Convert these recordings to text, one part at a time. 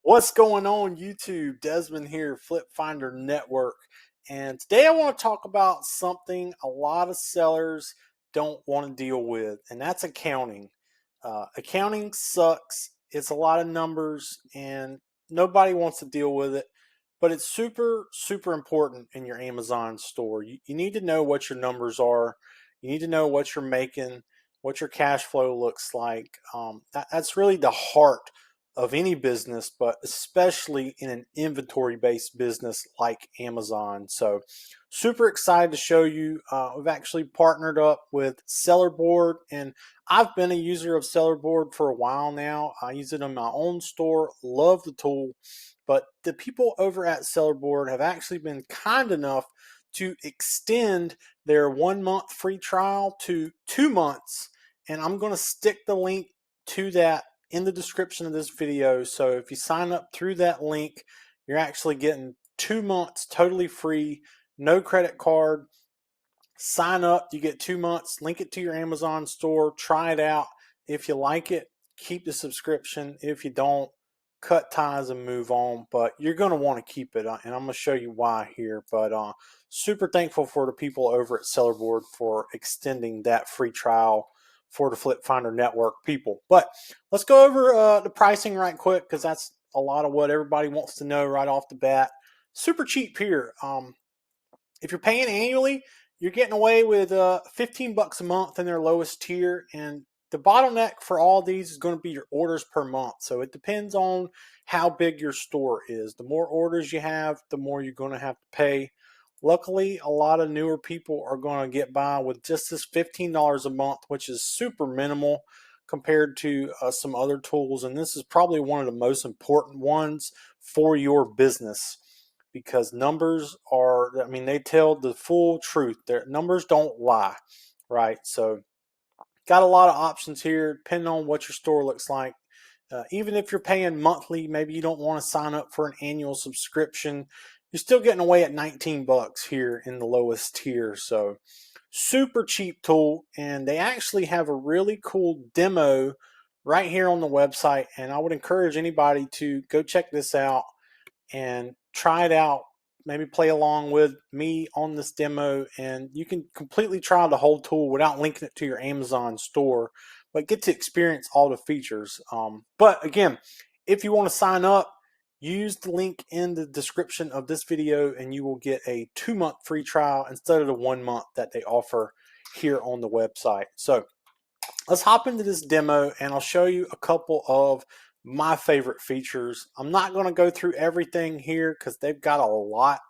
What's going on YouTube? Desmond here, Flip Finder Network. And today I want to talk about something a lot of sellers don't want to deal with, and that's accounting. Accounting sucks. It's a lot of numbers and nobody wants to deal with it, but it's super, super important in your Amazon store. You need to know what your numbers are. You need to know what you're making, what your cash flow looks like. That's really the heart of any business, but especially in an inventory based business like Amazon. So, super excited to show you. We've actually partnered up with SellerBoard, and I've been a user of SellerBoard for a while now. I use it in my own store, love the tool, but the people over at SellerBoard have actually been kind enough to extend their 1 month free trial to 2 months. And I'm going to stick the link to that in the description of this video. So if you sign up through that link, you're actually getting 2 months totally free, no credit card. Sign up, you get 2 months, link it to your Amazon store, try it out. If you like it, keep the subscription. If you don't, cut ties and move on. But you're going to want to keep it, and I'm going to show you why here. But super thankful for the people over at SellerBoard for extending that free trial for the Flip Finder Network people. But let's go over the pricing right quick, because that's a lot of what everybody wants to know right off the bat. Super cheap here. If you're paying annually, you're getting away with 15 bucks a month in their lowest tier, and the bottleneck for all these is going to be your orders per month. So it depends on how big your store is. The more orders you have, the more you're going to have to pay. Luckily, a lot of newer people are going to get by with just this $15 a month, which is super minimal compared to some other tools. And this is probably one of the most important ones for your business, because numbers are, I mean, they tell the full truth. Their numbers don't lie, right? So got a lot of options here depending on what your store looks like. Even if you're paying monthly, maybe you don't want to sign up for an annual subscription, you're still getting away at 19 bucks here in the lowest tier. So super cheap tool, and they actually have a really cool demo right here on the website, and I would encourage anybody to go check this out and try it out. Maybe play along with me on this demo, and you can completely try the whole tool without linking it to your Amazon store, but get to experience all the features. But again, if you want to sign up, use the link in the description of this video and you will get a 2 month free trial instead of the 1 month that they offer here on the website. So let's hop into this demo and I'll show you a couple of my favorite features. I'm not going to go through everything here because they've got a lot,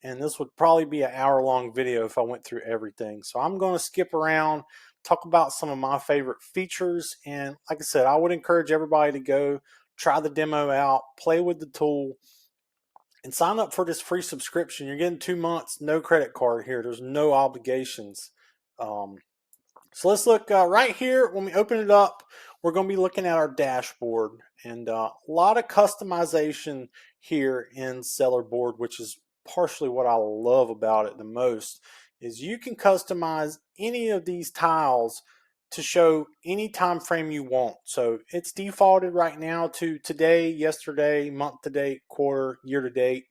and this would probably be an hour-long video if I went through everything. So I'm going to skip around, talk about some of my favorite features, and like I said, I would encourage everybody to go try the demo out, play with the tool, and sign up for this free subscription. You're getting 2 months, no credit card here. There's no obligations. So let's look right here. When we open it up, we're going to be looking at our dashboard, and a lot of customization here in SellerBoard, which is partially what I love about it the most, is you can customize any of these tiles to show any time frame you want. So it's defaulted right now to today, yesterday, month to date, quarter, year to date.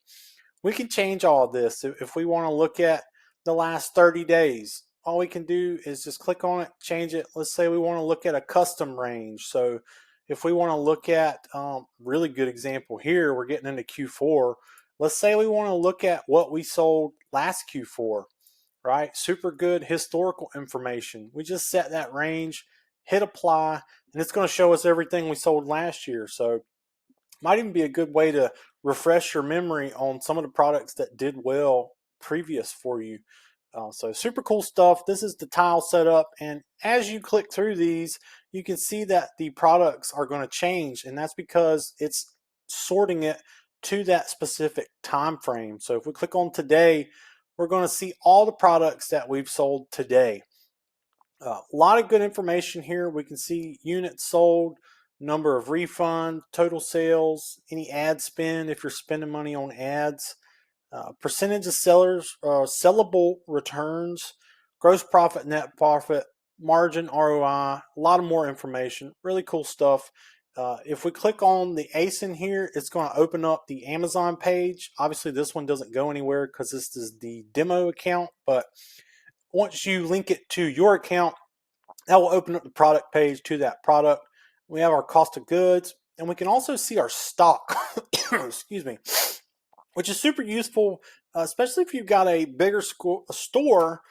We can change all of this if we want to look at the last 30 days. All we can do is just click on it, change it. Let's say we want to look at a custom range. So if we want to look at, really good example here, we're getting into Q4. Let's say we want to look at what we sold last Q4, right? Super good historical information. We just set that range, hit apply, and it's going to show us everything we sold last year. So might even be a good way to refresh your memory on some of the products that did well previous for you. So super cool stuff. This is the tile setup, and as you click through these, you can see that the products are going to change, and that's because it's sorting it to that specific time frame. So if we click on today, we're going to see all the products that we've sold today. A lot of good information here. We can see units sold, number of refunds, total sales, any ad spend if you're spending money on ads, percentage of sellers, sellable returns, gross profit, net profit, margin, ROI, a lot of more information. Really cool stuff. If we click on the ASIN here, it's going to open up the Amazon page. Obviously, this one doesn't go anywhere because this is the demo account, but once you link it to your account, that will open up the product page to that product. We have our cost of goods, and we can also see our stock, excuse me, which is super useful, especially if you've got a bigger store.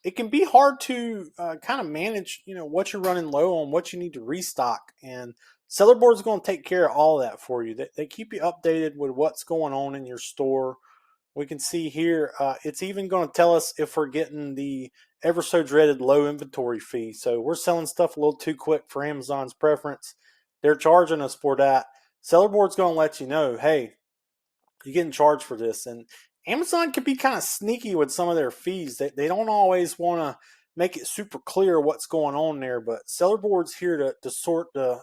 It can be hard to kind of manage, what you're running low on, what you need to restock, and SellerBoard is going to take care of all of that for you. They keep you updated with what's going on in your store. We can see here, it's even going to tell us if we're getting the ever so dreaded low inventory fee. So we're selling stuff a little too quick for Amazon's preference. They're charging us for that. SellerBoard's going to let you know, hey, you're getting charged for this. And Amazon can be kind of sneaky with some of their fees. They don't always want to make it super clear what's going on there, but SellerBoard's here to sort the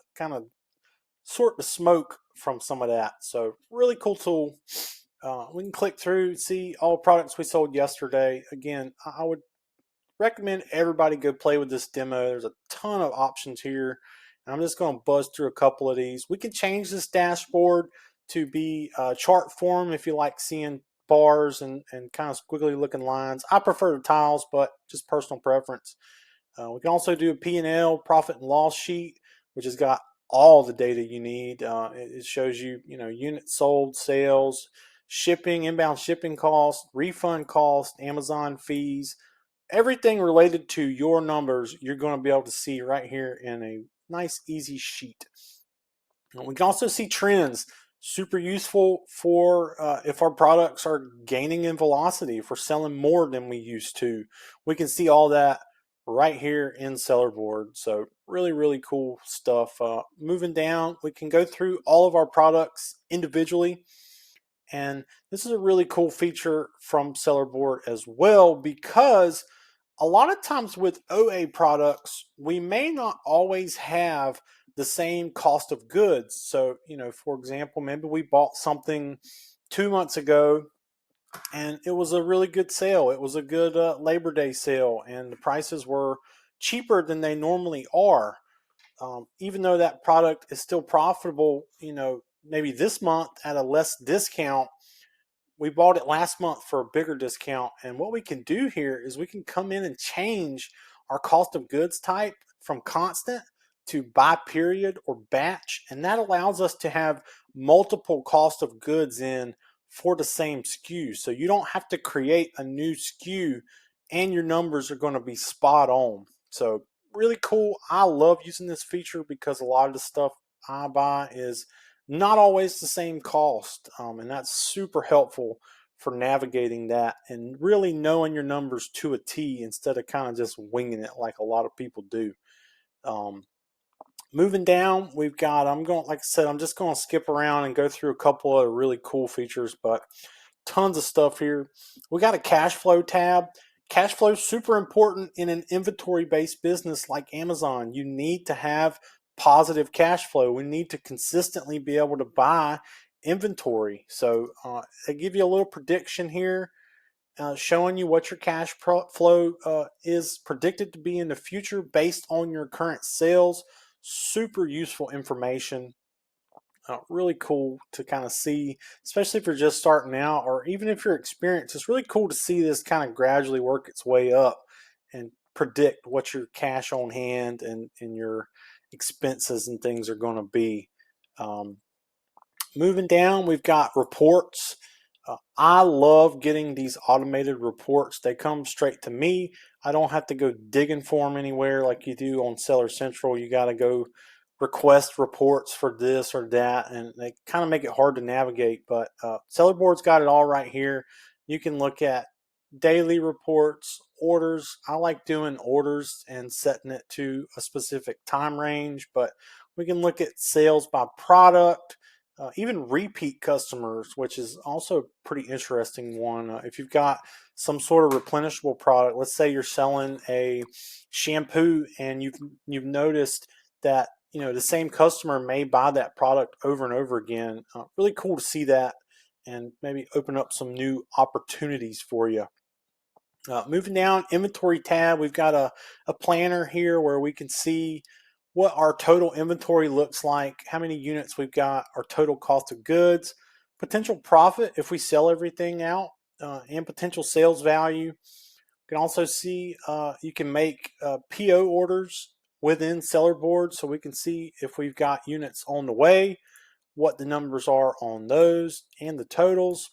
smoke from some of that. So really cool tool. We can click through, see all products we sold yesterday. Again, I would recommend everybody go play with this demo. There's a ton of options here. And I'm just going to buzz through a couple of these. We can change this dashboard to be chart form if you like seeing bars and kind of squiggly looking lines. I prefer the tiles, but just personal preference. We can also do a P&L, profit and loss sheet, which has got all the data you need. It shows you, units sold, sales, shipping, inbound shipping costs, refund costs, Amazon fees, everything related to your numbers. You're going to be able to see right here in a nice, easy sheet. We can also see trends. Super useful for if our products are gaining in velocity, if we're selling more than we used to. We can see all that right here in SellerBoard. So really, really cool stuff. Moving down, we can go through all of our products individually. And this is a really cool feature from SellerBoard as well, because a lot of times with OA products, we may not always have the same cost of goods. So, for example, maybe we bought something 2 months ago and it was a really good sale. It was a good Labor Day sale, and the prices were cheaper than they normally are. Even though that product is still profitable, maybe this month at a less discount, we bought it last month for a bigger discount. And what we can do here is we can come in and change our cost of goods type from constant to by period or batch. And that allows us to have multiple cost of goods in for the same SKU. So you don't have to create a new SKU and your numbers are going to be spot on. So really cool. I love using this feature because a lot of the stuff I buy is not always the same cost. And that's super helpful for navigating that and really knowing your numbers to a T instead of kind of just winging it like a lot of people do. Um, Moving down, we've got, like I said, I'm just going to skip around and go through a couple of really cool features, but tons of stuff here. We got a cash flow tab. Cash flow is super important in an inventory based business like Amazon. You need to have positive cash flow. We need to consistently be able to buy inventory. So I give you a little prediction here, showing you what your cash flow is predicted to be in the future based on your current sales. Super useful information. Really cool to kind of see, especially if you're just starting out or even if you're experienced. It's really cool to see this kind of gradually work its way up and predict what your cash on hand and your expenses and things are going to be. Um, Moving down, we've got reports. I love getting these automated reports. They come straight to me. I don't have to go digging for them anywhere like you do on Seller Central. You got to go request reports for this or that, and they kind of make it hard to navigate. But SellerBoard's got it all right here. You can look at daily reports, orders. I like doing orders and setting it to a specific time range, but we can look at sales by product. Even repeat customers, which is also a pretty interesting one. If you've got some sort of replenishable product, let's say you're selling a shampoo and you've noticed that the same customer may buy that product over and over again. Really cool to see that and maybe open up some new opportunities for you. Moving down, inventory tab, we've got a planner here where we can see what our total inventory looks like, how many units we've got, our total cost of goods, potential profit if we sell everything out, and potential sales value. You can also see you can make PO orders within SellerBoard, so we can see if we've got units on the way, what the numbers are on those, and the totals.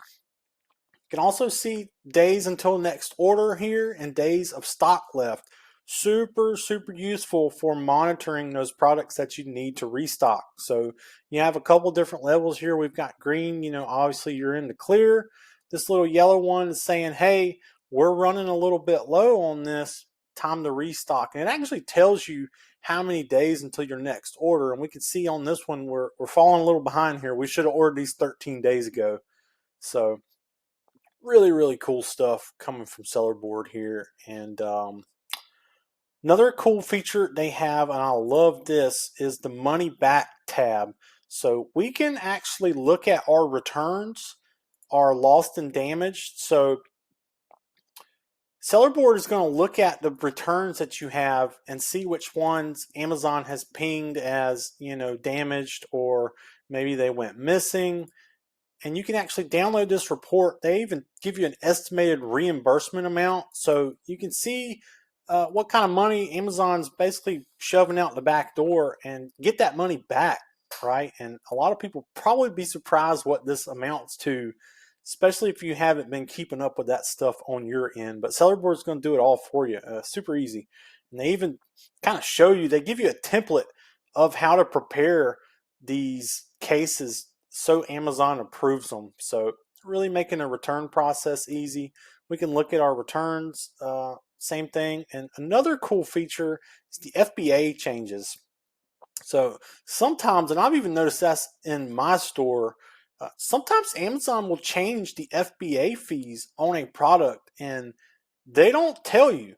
You can also see days until next order here and days of stock left. Super, super useful for monitoring those products that you need to restock. So you have a couple different levels here. We've got green, obviously you're in the clear. This little yellow one is saying, hey, we're running a little bit low on this, time to restock. And it actually tells you how many days until your next order. And we can see on this one, we're falling a little behind here. We should have ordered these 13 days ago. So really, really cool stuff coming from SellerBoard here. And another cool feature they have, and I love this, is the money back tab. So we can actually look at our returns, our lost and damaged. So SellerBoard is going to look at the returns that you have and see which ones Amazon has pinged as, damaged, or maybe they went missing. And you can actually download this report. They even give you an estimated reimbursement amount, so you can see what kind of money Amazon's basically shoving out the back door and get that money back, right? And a lot of people probably be surprised what this amounts to, especially if you haven't been keeping up with that stuff on your end. But SellerBoard's going to do it all for you, super easy. And they even kind of show you, they give you a template of how to prepare these cases so Amazon approves them. So really making a return process easy. We can look at our returns, same thing. And another cool feature is the FBA changes. So sometimes, and I've even noticed that's in my store, sometimes Amazon will change the FBA fees on a product and they don't tell you.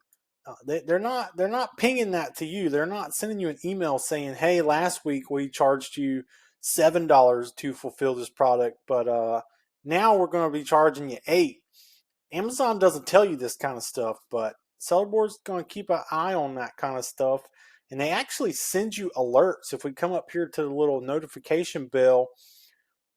They're not pinging that to you. They're not sending you an email saying, "Hey, last week we charged you $7 to fulfill this product, but now we're going to be charging you $8." Amazon doesn't tell you this kind of stuff, but SellerBoard's going to keep an eye on that kind of stuff, and they actually send you alerts. If we come up here to the little notification bell,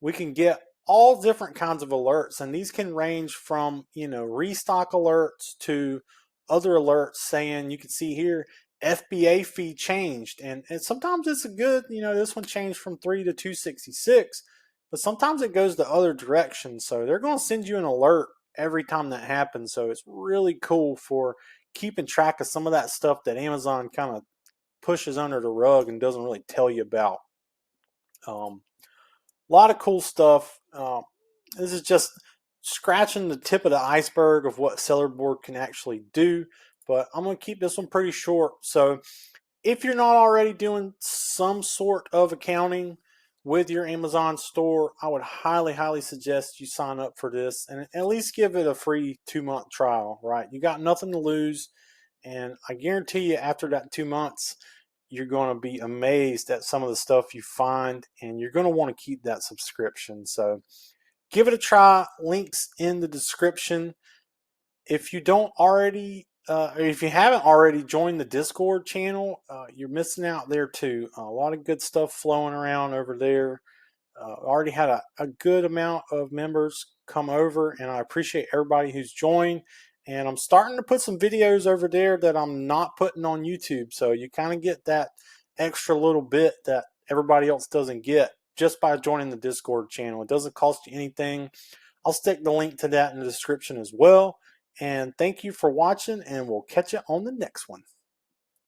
we can get all different kinds of alerts, and these can range from restock alerts to other alerts saying, you can see here, FBA fee changed, and sometimes it's a good, this one changed from 3 to 266, but sometimes it goes the other direction. So they're going to send you an alert every time that happens. So it's really cool for keeping track of some of that stuff that Amazon kind of pushes under the rug and doesn't really tell you about. A lot of cool stuff. This is just scratching the tip of the iceberg of what SellerBoard can actually do, but I'm going to keep this one pretty short. So if you're not already doing some sort of accounting with your Amazon store, I would highly, highly suggest you sign up for this and at least give it a free 2-month trial, right? You got nothing to lose. And I guarantee you, after that 2 months, you're going to be amazed at some of the stuff you find, and you're going to want to keep that subscription. So give it a try. Links in the description. If you don't already, or if you haven't already joined the Discord channel, you're missing out there too. A lot of good stuff flowing around over there. Already had a good amount of members come over, and I appreciate everybody who's joined. And I'm starting to put some videos over there that I'm not putting on YouTube, so you kind of get that extra little bit that everybody else doesn't get just by joining the Discord channel. It doesn't cost you anything. I'll stick the link to that in the description as well. And thank you for watching, and we'll catch you on the next one.